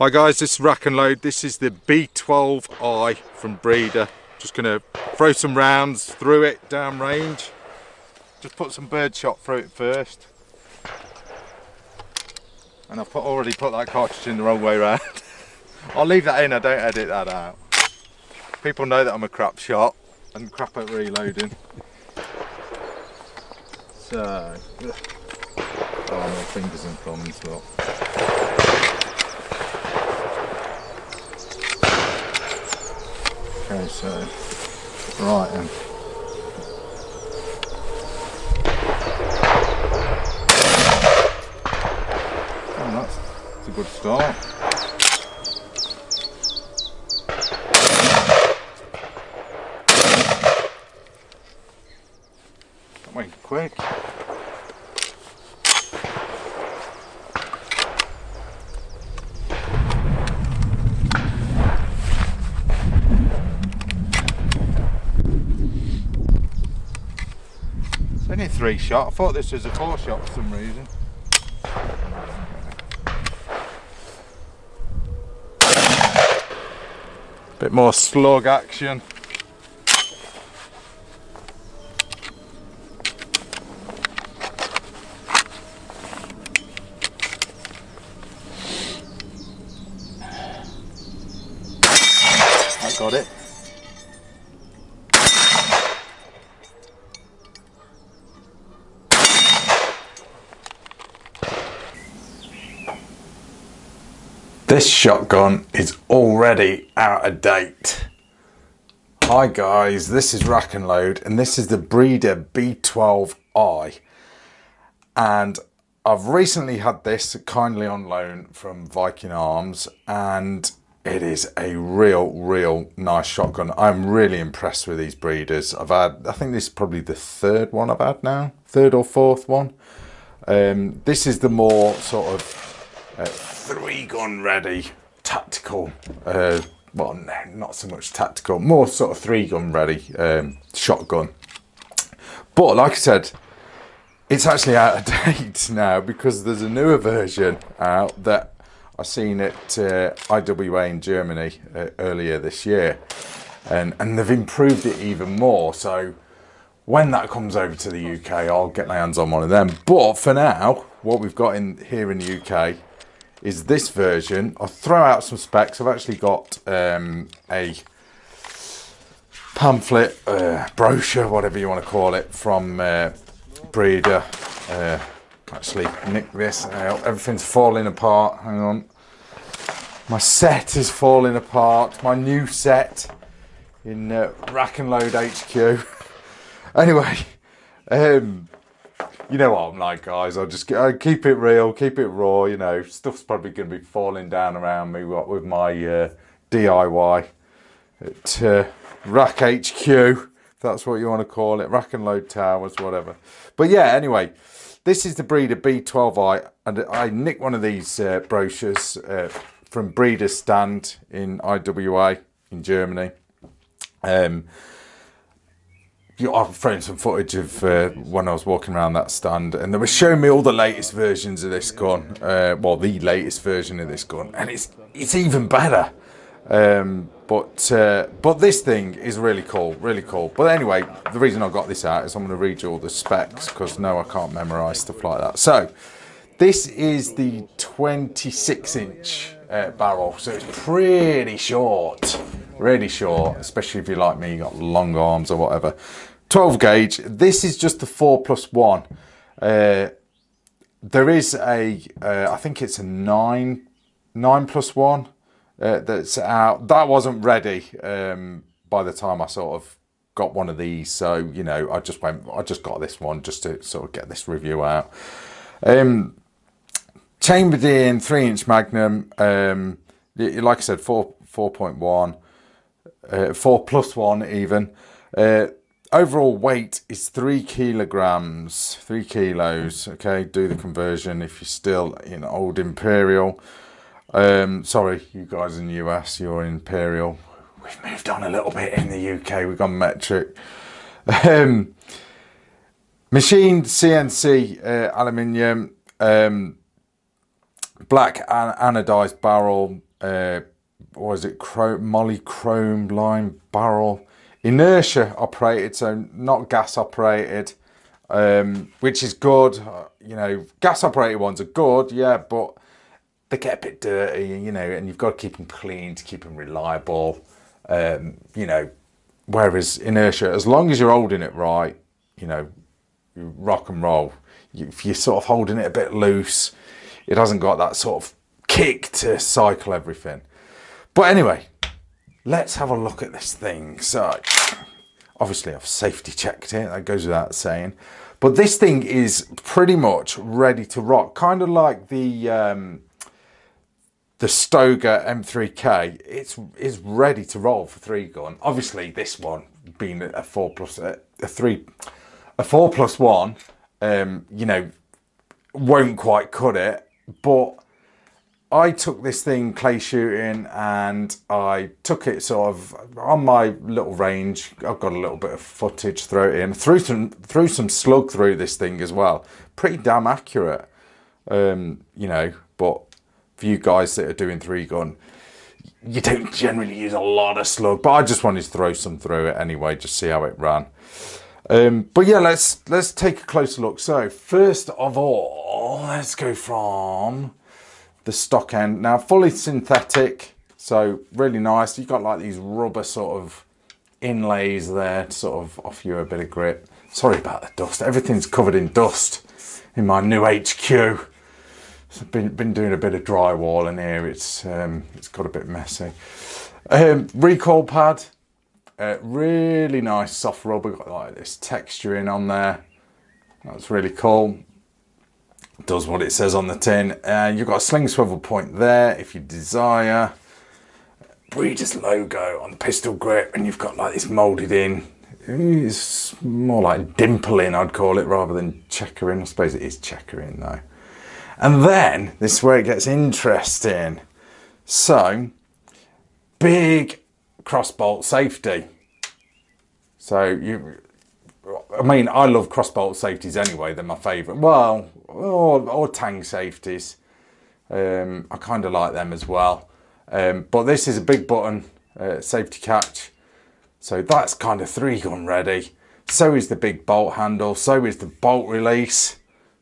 Hi guys, this is Rack and Load. This is the B12i from Breda. Just gonna throw some rounds through it down range. Just put some bird shot through it first. And I've already put that cartridge in the wrong way round. I'll leave that in, I don't edit that out. People know that I'm a crap shot and crap at reloading. So, oh, my fingers and thumbs, look. Okay, so, right then. Oh, that's a good start. That went quick. Only a 3-shot. I thought this was a 4-shot for some reason. Bit more slug action. I got it. This shotgun is already out of date. Hi guys, this is Rack and Load and this is the Breda B12i, and I've recently had this kindly on loan from Viking Arms and it is a real nice shotgun. I'm really impressed with these Bredas. I think this is probably the third one I've had now, third or fourth one. This is the more sort of 3-gun ready tactical, well, not so much tactical, more sort of 3-gun ready shotgun. But like I said, it's actually out of date now because there's a newer version out that I seen at IWA in Germany earlier this year, and they've improved it even more. So when that comes over to the UK, I'll get my hands on one of them. But for now, what we've got in here in the UK is this version. I'll throw out some specs. I've actually got a pamphlet, brochure, whatever you want to call it, from Breda. Actually nick this out. Everything's falling apart. Hang on. My set is falling apart. My new set in Rack and Load HQ. Anyway, you know what I'm like, guys. I keep it real, keep it raw. You know, stuff's probably going to be falling down around me with my DIY at Rack HQ, if that's what you want to call it. Rack and Load Towers, whatever. But yeah, anyway, this is the Breda B12i, and I nicked one of these brochures from Breda's stand in IWA in Germany. I've thrown some footage of when I was walking around that stand, and they were showing me all the latest versions of this gun. Well, the latest version of this gun, and it's even better. But this thing is really cool, really cool. But anyway, the reason I got this out is I'm going to read you all the specs because no, I can't memorise stuff like that. So this is the 26-inch barrel, so it's pretty short, really short, especially if you're like me, you got long arms or whatever. 12 gauge. This is just the 4+1. There is a, I think it's a 9+1 that's out. That wasn't ready by the time I sort of got one of these. So, you know, I just got this one just to sort of get this review out. Chambered in 3-inch Magnum. Like I said, 4.1, 4+1 even. Overall weight is 3 kilograms, 3 kilos. Okay, do the conversion if you're still in old Imperial. Sorry, you guys in the US, you're in Imperial. We've moved on a little bit in the UK. We've gone metric. Machined CNC aluminium, black anodized barrel, what is it, moly chrome line barrel, inertia operated, so not gas operated, which is good. You know, gas operated ones are good, yeah, but they get a bit dirty, you know, and you've got to keep them clean to keep them reliable. You know, whereas inertia, as long as you're holding it right, you know, you rock and roll. If you're sort of holding it a bit loose, it hasn't got that sort of kick to cycle everything. But anyway, let's have a look at this thing. So obviously I've safety checked it, that goes without saying. But this thing is pretty much ready to rock, kind of like the Stoger M3K. It's ready to roll for 3-gun. Obviously this one being a 4+1, you know, won't quite cut it, but I took this thing clay shooting and I took it sort of on my little range. I've got a little bit of footage, throw it in, threw some slug through this thing as well. Pretty damn accurate, you know, but for you guys that are doing 3-gun, you don't generally use a lot of slug, but I just wanted to throw some through it anyway, just see how it ran. But yeah, let's take a closer look. So first of all, let's go from the stock end. Now fully synthetic, so really nice. You've got like these rubber sort of inlays there to sort of offer you a bit of grip. Sorry about the dust, everything's covered in dust in my new HQ. So I've been doing a bit of drywall in here. It's got a bit messy. Recoil pad, really nice soft rubber, got like this texturing on there. That's really cool. Does what it says on the tin. And you've got a sling swivel point there if you desire. Breda's logo on the pistol grip, and you've got like this moulded in. It's more like dimpling, I'd call it, rather than checkering. I suppose it is checkering though. And then this is where it gets interesting. So big crossbolt safety. So I mean, I love crossbolt safeties anyway. They're my favourite. Well, or tang safeties. I kind of like them as well. But this is a big button safety catch. So that's kind of 3-gun ready. So is the big bolt handle. So is the bolt release.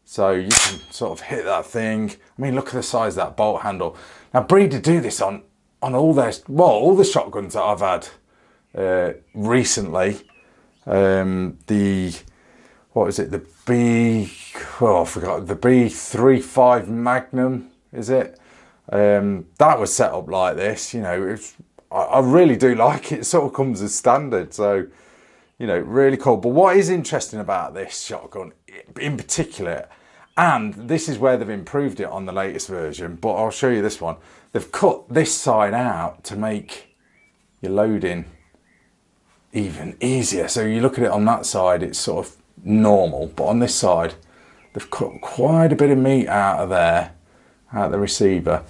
So you can sort of hit that thing. I mean, look at the size of that bolt handle. Now, Breda do this on all their, well, all the shotguns that I've had recently. What is it? The I forgot. The B12i Magnum, is it? That was set up like this. You know, I really do like it. It sort of comes as standard. So, you know, really cool. But what is interesting about this shotgun in particular, and this is where they've improved it on the latest version, but I'll show you this one. They've cut this side out to make your loading even easier. So you look at it on that side, it's sort of normal, but on this side, they've cut quite a bit of meat out of there, out of the receiver,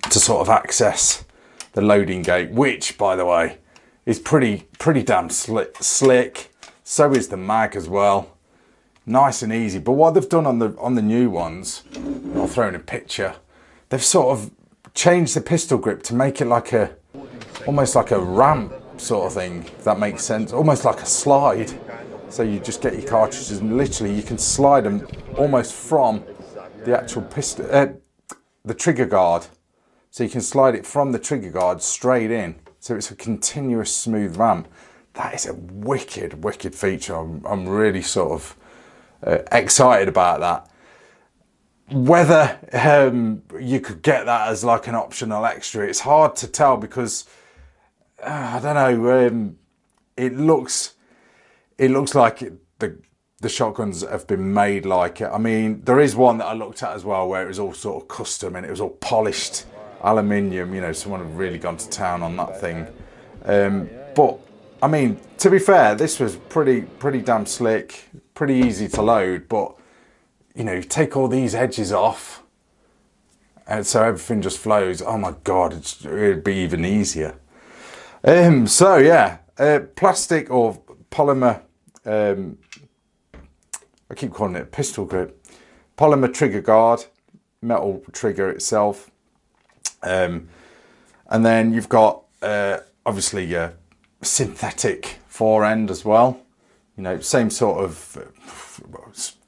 to sort of access the loading gate, which, by the way, is pretty damn slick. So is the mag as well. Nice and easy. But what they've done on the new ones, I'll throw in a picture, they've sort of changed the pistol grip to make it like almost like a ramp sort of thing, if that makes sense. Almost like a slide. So you just get your cartridges and literally you can slide them almost from the actual pistol, the trigger guard. So you can slide it from the trigger guard straight in. So it's a continuous smooth ramp. That is a wicked feature. I'm really sort of excited about that. Whether you could get that as like an optional extra, it's hard to tell because I don't know. It looks like the shotguns have been made like it. I mean, there is one that I looked at as well where it was all sort of custom and it was all polished aluminium. You know, someone had really gone to town on that thing. But I mean, to be fair, this was pretty damn slick, pretty easy to load. But you know, you take all these edges off, and so everything just flows. Oh my God, it'd be even easier. So yeah, plastic or polymer. I keep calling it a pistol grip. Polymer trigger guard, metal trigger itself. And then you've got obviously your synthetic forend as well. You know, same sort of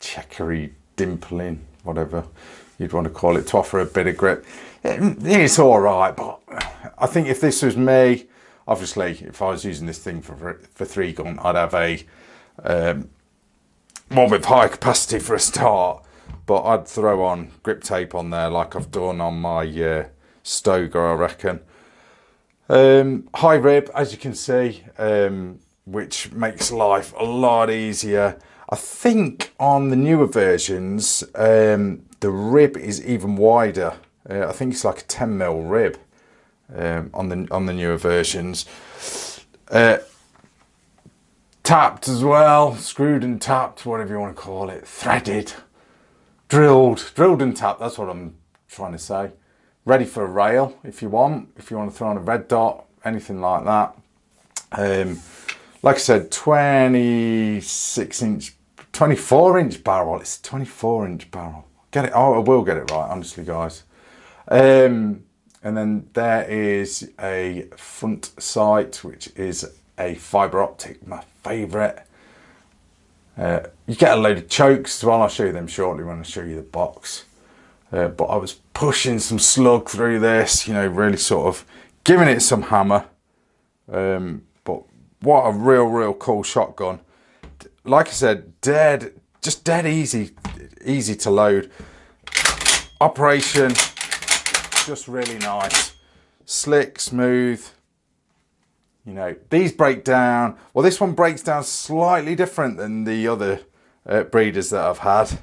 checkery dimpling, whatever you'd want to call it, to offer a bit of grip. It's all right, but I think if this was me, obviously, if I was using this thing for 3 gun, I'd have a one with high capacity for a start, but I'd throw on grip tape on there like I've done on my Stoger, I reckon. High rib, as you can see, which makes life a lot easier. I think on the newer versions, the rib is even wider. I think it's like a 10mm rib on the newer versions. Tapped as well, screwed and tapped, whatever you want to call it, threaded, drilled and tapped, that's what I'm trying to say. Ready for a rail if you want to throw on a red dot, anything like that. Like I said, 24-inch barrel, it's a 24-inch barrel. Get it, oh, I will get it right, honestly guys. And then there is a front sight, which is a fibre optic, my favourite. You get a load of chokes as well. I'll show you them shortly when I show you the box. But I was pushing some slug through this, you know, really sort of giving it some hammer. But what a real cool shotgun. Like I said, just dead easy to load. Operation, just really nice. Slick, smooth. You know, these break down, well, this one breaks down slightly different than the other breeders that I've had.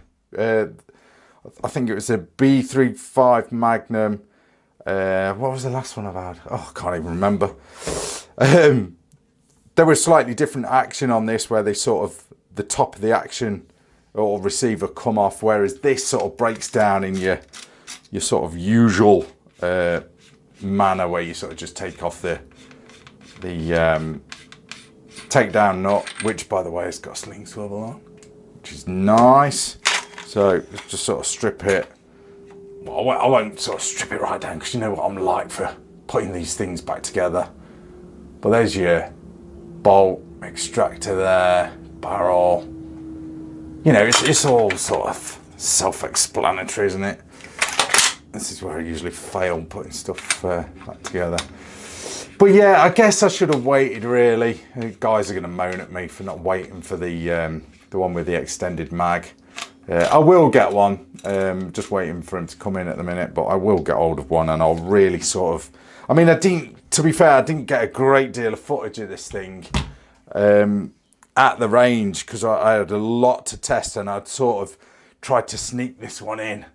I think it was a B12i Magnum. What was the last one I've had? Oh, I can't even remember. There was slightly different action on this, where they sort of, the top of the action or receiver come off, whereas this sort of breaks down in your sort of usual manner, where you sort of just take off the takedown nut, which by the way has got a sling swivel on, which is nice. So let's just sort of strip it. Well, I won't sort of strip it right down, because you know what I'm like for putting these things back together. But there's your bolt, extractor there, barrel. You know, it's all sort of self-explanatory, isn't it? This is where I usually fail putting stuff back together. But yeah, I guess I should have waited, really. Guys are going to moan at me for not waiting for the one with the extended mag. I will get one, just waiting for him to come in at the minute, but I will get hold of one, and I'll really sort of, I mean, to be fair, I didn't get a great deal of footage of this thing at the range, because I had a lot to test, and I'd sort of tried to sneak this one in.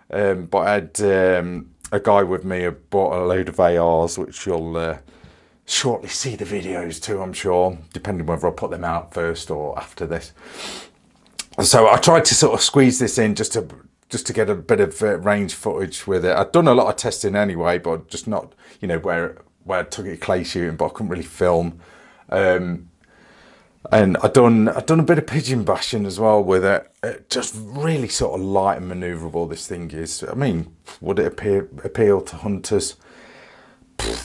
But I had a guy with me who bought a load of ARs, which you'll shortly see the videos too, I'm sure, depending whether I put them out first or after this. So I tried to sort of squeeze this in just to get a bit of range footage with it. I'd done a lot of testing anyway, but just not, you know, where I took it clay shooting, but I couldn't really film. And I'd done a bit of pigeon bashing as well with it. Just really sort of light and manoeuvrable this thing is. I mean, would it appeal to hunters?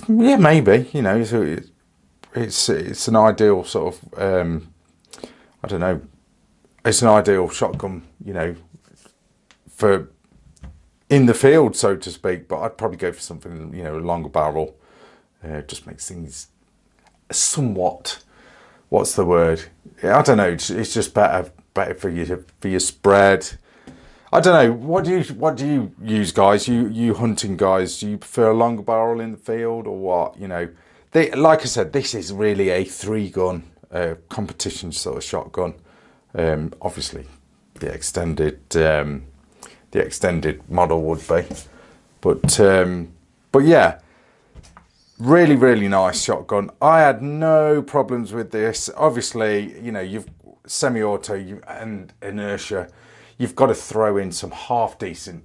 Yeah, maybe. You know, it's an ideal sort of I don't know. It's an ideal shotgun, you know, for in the field, so to speak. But I'd probably go for something, you know, a longer barrel. Just makes things somewhat. What's the word? I don't know. It's just better for your spread. I don't know. What do you use, guys? You hunting guys? Do you prefer a longer barrel in the field or what? You know, like I said, this is really a 3-gun competition sort of shotgun. Obviously, the extended model would be, but yeah. Really nice shotgun. I had no problems with this. Obviously, you know, you've semi-auto and inertia. You've got to throw in some half decent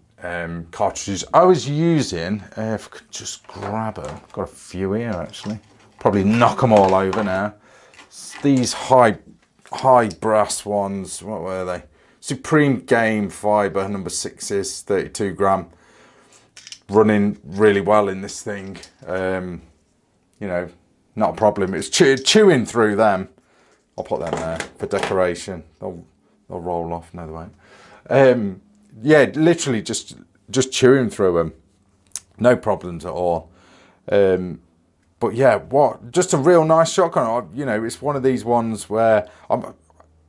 cartridges. I was using, if I could just grab them, got a few here actually. Probably knock them all over now. These high brass ones. What were they? Supreme Game Fibre number 6s, 32 gram. running really well in this thing. You know, not a problem. It's chewing through them. I'll put them there for decoration. They'll roll off. No, they won't. Yeah, literally just chewing through them. No problems at all. But yeah, just a real nice shotgun. You know, it's one of these ones where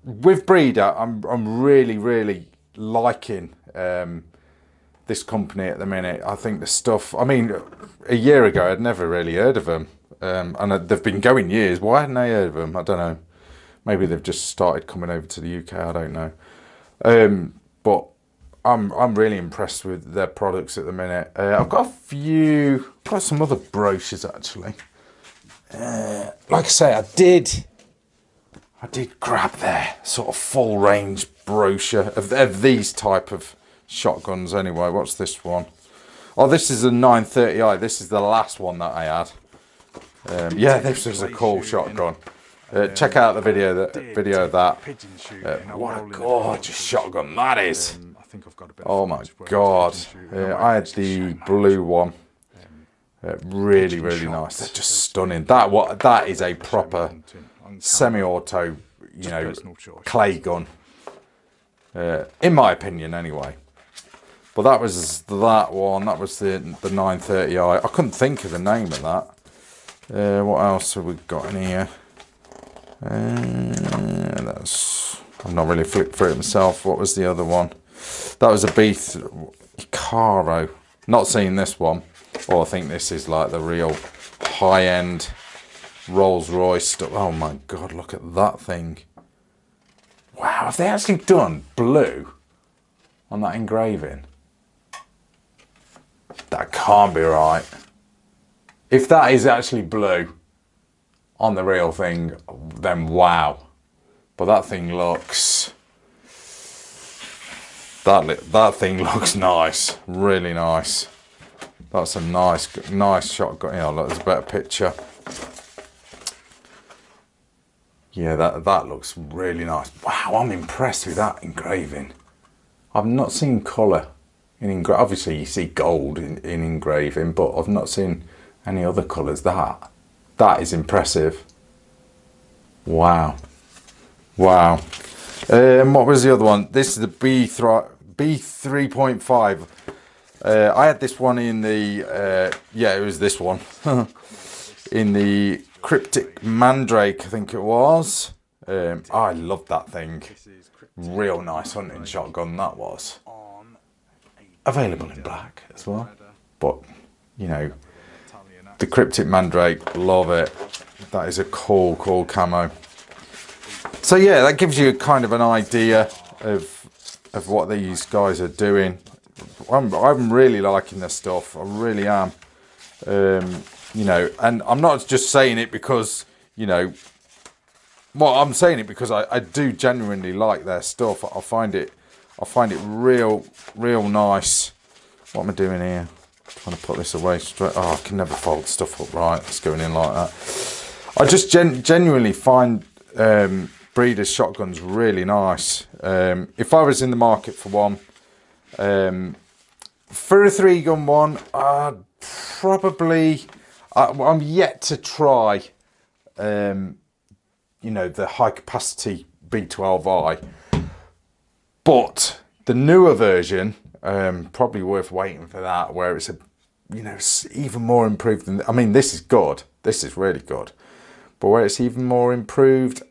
with Breda, I'm really liking this company at the minute. I think the stuff, I mean, a year ago I'd never really heard of them, and they've been going years. Why hadn't I heard of them? I don't know. Maybe they've just started coming over to the UK. I don't know. But I'm really impressed with their products at the minute. I've got some other brochures actually. Like I say, I did grab their sort of full range brochure of these type of shotguns anyway. What's this one? Oh, this is a 930i. This is the last one that I had. Yeah, this is a cool shotgun. Check out the video of that. What a gorgeous shotgun that is. Oh my god. I had the blue one. Really nice. They're just stunning. That is a proper semi-auto, you know, clay gun. In my opinion anyway. But that was that one. That was the 930i. I couldn't think of the name of that. What else have we got in here? I've not really flipped through it myself. What was the other one? That was a Caro. Not seen this one. Oh, I think this is like the real high-end Rolls Royce stuff. Oh my god, look at that thing. Wow, have they actually done blue on that engraving? That can't be right. If that is actually blue on the real thing, then wow. But that thing looks... That thing looks nice. Really nice. That's a nice shotgun. Yeah, look, there's a better picture. Yeah, that looks really nice. Wow, I'm impressed with that engraving. I've not seen colour in engraving. Obviously, you see gold in engraving, but I've not seen any other colours. That is impressive. Wow. Wow. What was the other one? This is the B3.5. I had this one in the, yeah, it was this one. In the Cryptic Mandrake, I think it was. I loved that thing. Real nice hunting shotgun that was. Available in black as well. But, you know, the Cryptic Mandrake, love it. That is a cool camo. So yeah, that gives you kind of an idea of what these guys are doing. I'm really liking this stuff. I really am. You know, and I'm not just saying it because, you know, well, I'm saying it because I do genuinely like their stuff. I find it real nice. What am I doing here? Trying to put this away straight. Oh, I can never fold stuff up right. It's going in like that. I just genuinely find Breda's shotguns really nice. If I was in the market for one, for a 3-gun one, I'd probably... I'm yet to try, you know, the high capacity B12i, but the newer version, probably worth waiting for that, where it's you know, even more improved than, I mean, this is good. This is really good, but where it's even more improved,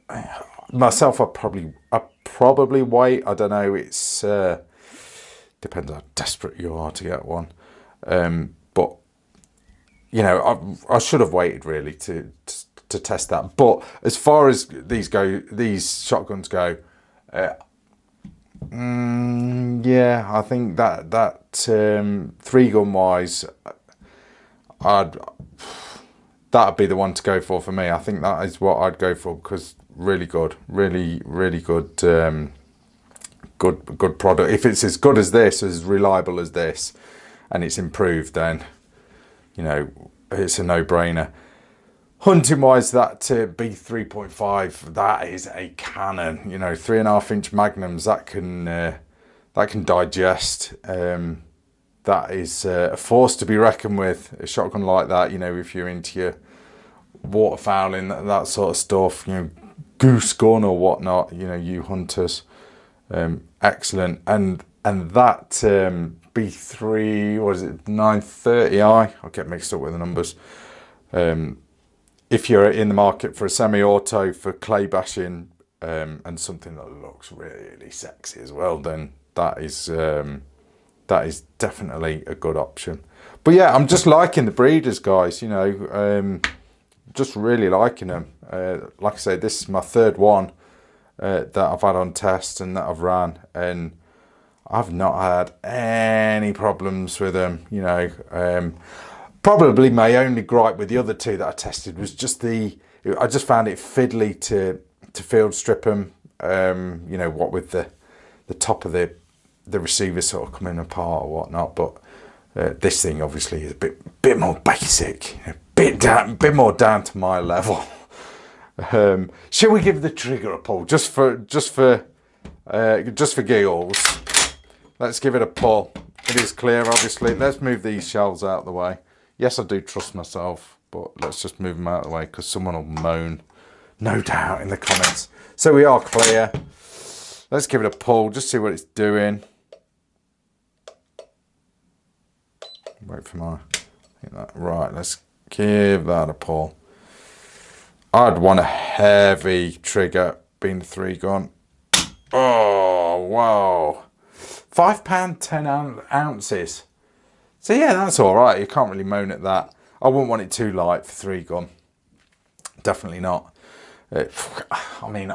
myself, I'd probably wait. I don't know. It's depends how desperate you are to get one, but. You know, I should have waited really to test that. But as far as these shotguns go, yeah, I think that 3-gun wise, that'd be the one to go for me. I think that is what I'd go for, because really good, really good, good product. If it's as good as this, as reliable as this, and it's improved, then, you know, it's a no-brainer. Hunting wise, that B3.5, that is a cannon. You know, 3.5-inch magnums, that can digest that is a force to be reckoned with. A shotgun like that, you know, if you're into your waterfowling, that sort of stuff, you know, goose gun or whatnot, you know, you hunters, excellent. And that B3, what is it, 930i? I'll get mixed up with the numbers. If you're in the market for a semi-auto for clay bashing and something that looks really sexy as well, then that is definitely a good option. But yeah, I'm just liking the breeders, guys, you know, just really liking them. Like I say, this is my third one that I've had on test and that I've ran, and I've not had any problems with them, you know. Probably my only gripe with the other two that I tested was just I just found it fiddly to field strip them, you know, what with the top of the receiver sort of coming apart or whatnot. But this thing obviously is a bit more basic, a bit more down to my level. Shall we give the trigger a pull just for giggles? Let's give it a pull. It is clear, obviously. Let's move these shells out of the way. Yes, I do trust myself, but let's just move them out of the way because someone will moan, no doubt, in the comments. So we are clear. Let's give it a pull, just see what it's doing. Wait for my... Right, let's give that a pull. I'd want a heavy trigger, being the 3-gun. Oh, wow. £5, 10 ounces. So yeah, that's all right. You can't really moan at that. I wouldn't want it too light for 3-gun. Definitely not. I mean,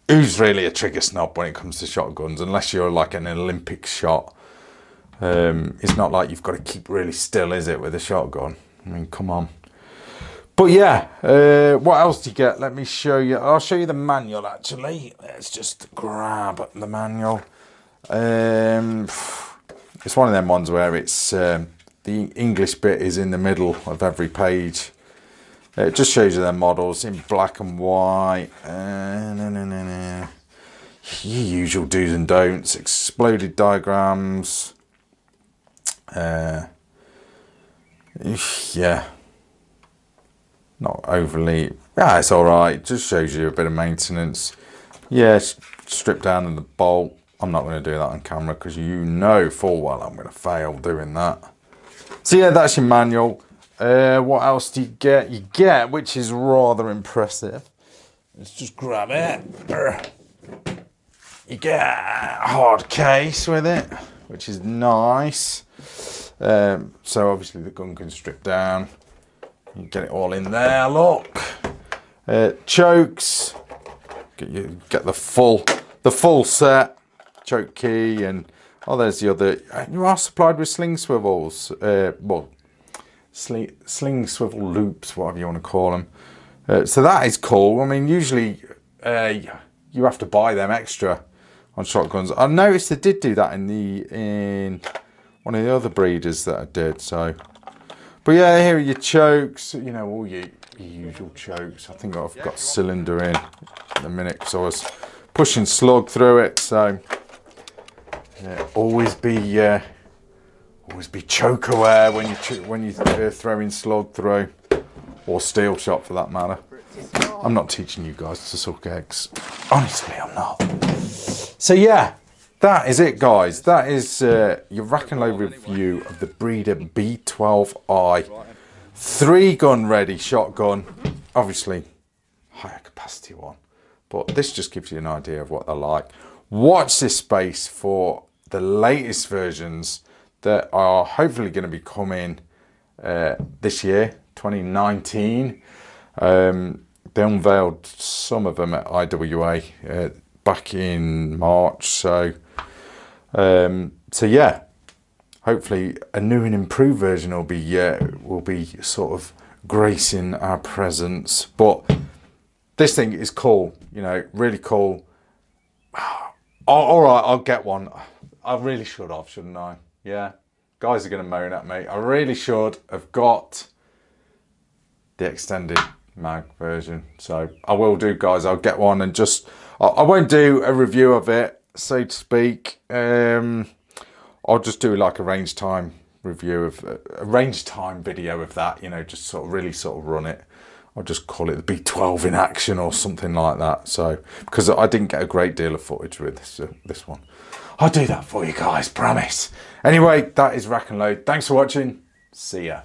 who's really a trigger snob when it comes to shotguns? Unless you're like an Olympic shot. It's not like you've got to keep really still, is it, with a shotgun? I mean, come on. But yeah, what else do you get? Let me show you. I'll show you the manual, actually. Let's just grab the manual. It's one of them ones where it's the English bit is in the middle of every page. It just shows you their models in black and white. Your usual do's and don'ts. Exploded diagrams. Yeah. Not overly. Yeah, it's all right. Just shows you a bit of maintenance. Yeah, strip down in the bolt. I'm not going to do that on camera because you know full well I'm going to fail doing that. So yeah, that's your manual. What else do you get? You get, which is rather impressive. Let's just grab it. You get a hard case with it, which is nice. So obviously the gun can strip down. You get it all in there. Look, chokes. Get the full set. Choke key, and oh, there's the other. You are supplied with sling swivels. Well, sling swivel loops, whatever you want to call them. So that is cool. I mean, usually you have to buy them extra on shotguns. I noticed they did do that in one of the other breeders that I did. So, but yeah, here are your chokes. You know, all your usual chokes. I think I've got cylinder in a minute because I was pushing slug through it. So yeah, always be choke aware when you throwing slug through, or steel shot for that matter. I'm not teaching you guys to suck eggs. Honestly, I'm not. So yeah, that is it, guys. That is your rack and load review of the Breda B12i 3-gun ready shotgun. Obviously, higher capacity one, but this just gives you an idea of what they're like. Watch this space for the latest versions that are hopefully going to be coming this year, 2019. They unveiled some of them at IWA back in March. So yeah, hopefully a new and improved version will be sort of gracing our presence. But this thing is cool, you know, really cool. All right, I'll get one. I really should have, shouldn't I? Yeah, guys are going to moan at me. I really should have got the extended mag version. So I will do, guys. I'll get one and just, I won't do a review of it, so to speak. I'll just do like a range time review of a range time video of that, you know, just sort of really sort of run it. I'll just call it the B12 in action or something like that. So, because I didn't get a great deal of footage with this one. I'll do that for you guys, promise. Anyway, that is Rack and Load. Thanks for watching. See ya.